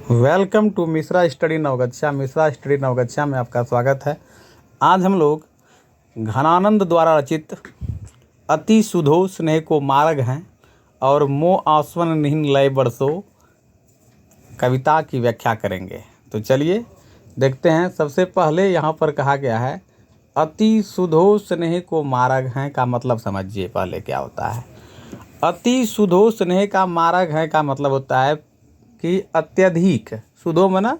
Welcome to Mishra study Navgachhia. Mishra study Navgachhia में आपका स्वागत है। आज हम लोग घनानंद द्वारा रचित अति सुधो स्नेह को मार्ग हैं और मो आस्वन निहिन लय बरसो कविता की व्याख्या करेंगे। तो चलिए देखते हैं। सबसे पहले यहाँ पर कहा गया है अति सुधो स्नेह को मार्ग हैं का मतलब समझिए पहले क्या होता है। अति सुधो स्नेह का मार्ग है का मतलब होता है कि अत्यधिक, सुधो मना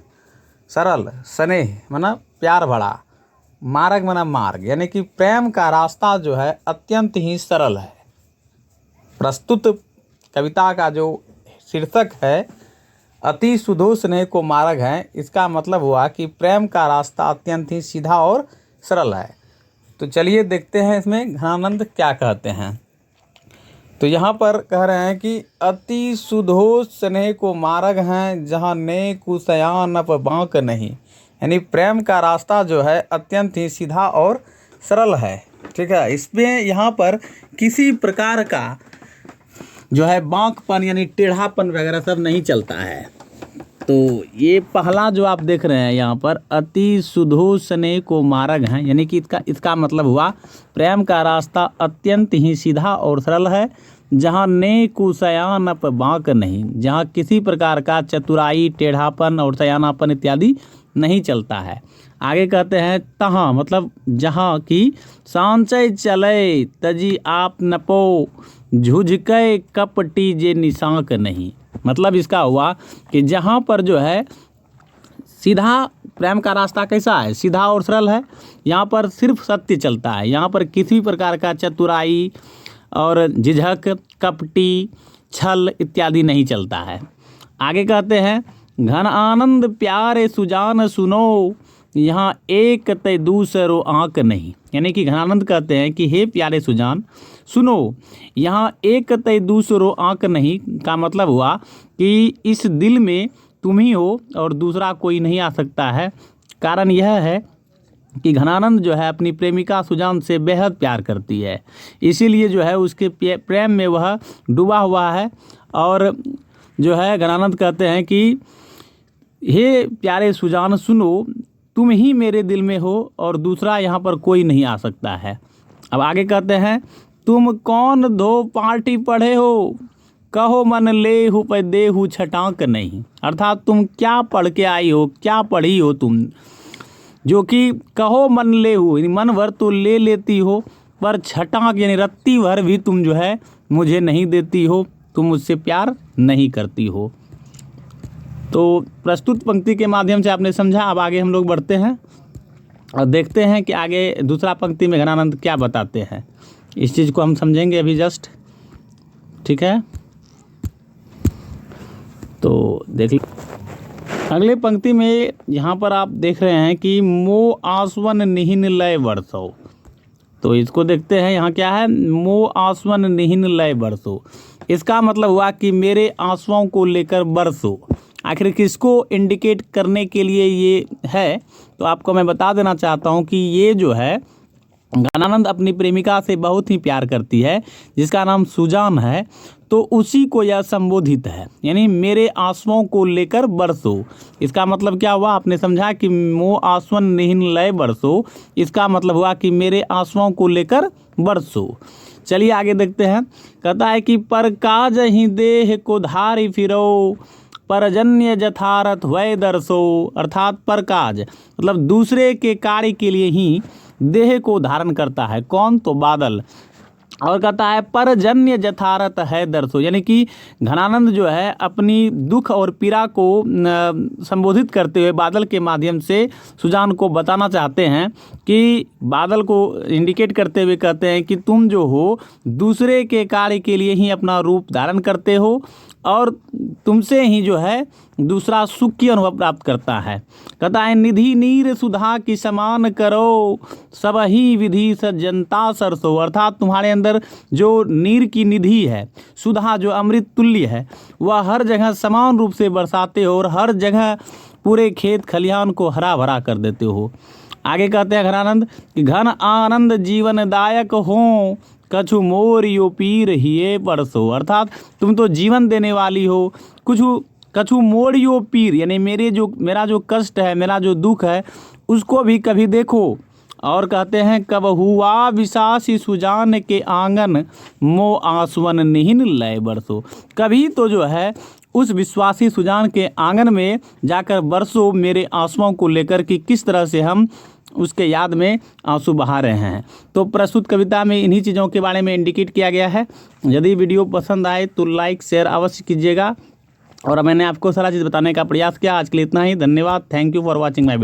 सरल, स्नेह मना प्यार भरा, मार्ग मना मार्ग, यानी कि प्रेम का रास्ता जो है अत्यंत ही सरल है। प्रस्तुत कविता का जो शीर्षक है अति सुधो स्नेह को मार्ग है, इसका मतलब हुआ कि प्रेम का रास्ता अत्यंत ही सीधा और सरल है। तो चलिए देखते हैं इसमें घनानंद क्या कहते हैं। तो यहाँ पर कह रहे हैं कि अति सुधो स्नेह को मार्ग हैं जहाँ ने कुसयान अप बाँक नहीं, यानी प्रेम का रास्ता जो है अत्यंत ही सीधा और सरल है। ठीक है, इसमें यहाँ पर किसी प्रकार का जो है बाँकपन यानी टेढ़ापन वगैरह सब नहीं चलता है। तो ये पहला जो आप देख रहे हैं यहाँ पर अति सुधो स्नेह को मार्ग हैं, यानी कि इसका मतलब हुआ प्रेम का रास्ता अत्यंत ही सीधा और सरल है जहाँ ने कुसयान अप बाँक नहीं, जहाँ किसी प्रकार का चतुराई, टेढ़ापन और सयानापन इत्यादि नहीं चलता है। आगे कहते हैं तहाँ मतलब जहाँ की सांचय चले तजी आप नपो झुझकै कपटी जे निशांक नहीं। मतलब इसका हुआ कि जहाँ पर जो है सीधा प्रेम का रास्ता कैसा है, सीधा और सरल है, यहाँ पर सिर्फ सत्य चलता है, यहाँ पर किसी प्रकार का चतुराई और झिझक, कपटी, छल इत्यादि नहीं चलता है। आगे कहते हैं घन आनंद प्यारे सुजान सुनो यहाँ एक तय दूसरो आँक नहीं, यानी कि घनानंद कहते हैं कि हे प्यारे सुजान सुनो यहाँ एक तय दूसरो आँक नहीं का मतलब हुआ कि इस दिल में तुम ही हो और दूसरा कोई नहीं आ सकता है। कारण यह है कि घनानंद जो है अपनी प्रेमिका सुजान से बेहद प्यार करती है, इसीलिए जो है उसके प्रेम में वह डूबा हुआ है। और जो है घनानंद कहते हैं कि हे प्यारे सुजान सुनो तुम ही मेरे दिल में हो और दूसरा यहाँ पर कोई नहीं आ सकता है। अब आगे कहते हैं तुम कौन धो पार्टी पढ़े हो कहो मन ले हु पे देहु छटांक नहीं, अर्थात तुम क्या पढ़ के आई हो, क्या पढ़ी हो तुम, जो कि कहो मन ले हो मन भर तो ले लेती हो पर छटांक यानी रत्ती भर भी तुम जो है मुझे नहीं देती हो, तुम मुझसे प्यार नहीं करती हो। तो प्रस्तुत पंक्ति के माध्यम से आपने समझा। अब आगे हम लोग बढ़ते हैं और देखते हैं कि आगे दूसरा पंक्ति में घनानंद क्या बताते हैं। इस चीज़ को हम समझेंगे अभी जस्ट। ठीक है, तो देख अगले पंक्ति में यहाँ पर आप देख रहे हैं कि मो आस्वन निहिन लय बरसो। तो इसको देखते हैं यहाँ क्या है, मो आस्वन निहिन लय बरसो। इसका मतलब हुआ कि मेरे आंसुओं को लेकर बरसो। आखिर किसको इंडिकेट करने के लिए ये है, तो आपको मैं बता देना चाहता हूँ कि ये जो है घनानंद अपनी प्रेमिका से बहुत ही प्यार करती है जिसका नाम सुजान है, तो उसी को यह संबोधित है, यानी मेरे आंसुओं को लेकर बरसो। इसका मतलब क्या हुआ, आपने समझा कि मो आस्वन निहिन लय बरसो, इसका मतलब हुआ कि मेरे आंसुओं को लेकर बरसो। चलिए आगे देखते हैं। कहता है कि पर काज ही देह को धारी फिरो परजन्य जथारथ वै दर्शो, अर्थात पर काज मतलब दूसरे के कार्य के लिए ही देह को धारण करता है। कौन, तो बादल। और कहता है परजन्य जथारथ है दर्शो, यानी कि घनानंद जो है अपनी दुख और पीड़ा को संबोधित करते हुए बादल के माध्यम से सुजान को बताना चाहते हैं कि बादल को इंडिकेट करते हुए कहते हैं कि तुम जो हो दूसरे के कार्य के लिए ही अपना रूप धारण करते हो और तुमसे ही जो है दूसरा सुख की अनुभव प्राप्त करता है। कहता है निधि नीर सुधा की समान करो सब ही विधि सज्जनता सरसो, अर्थात तुम्हारे अंदर जो नीर की निधि है, सुधा जो अमृत तुल्य है, वह हर जगह समान रूप से बरसाते हो और हर जगह पूरे खेत खलिहान को हरा भरा कर देते हो। आगे कहते हैं घनानंद कि घन आनंद जीवनदायक हो कछु मोर यो पीर हिये परसो, अर्थात तुम तो जीवन देने वाली हो, कुछ कछु मोड़ियो पीर, यानी मेरा जो कष्ट है, मेरा जो दुख है, उसको भी कभी देखो। और कहते हैं कब हुआ विशासी सुजान के आंगन, मो आंसुअन निहिन लय बरसो। कभी तो जो है उस विश्वासी सुजान के आंगन में जाकर बरसो मेरे आंसुओं को लेकर कि किस तरह से हम उसके याद में आंसू बहा रहे हैं। तो प्रस्तुत कविता में इन्हीं चीज़ों के बारे में इंडिकेट किया गया है। यदि वीडियो पसंद आए तो लाइक शेयर अवश्य कीजिएगा। और मैंने आपको सारा चीज़ बताने का प्रयास किया। आज के लिए इतना ही, धन्यवाद। Thank you for watching my video.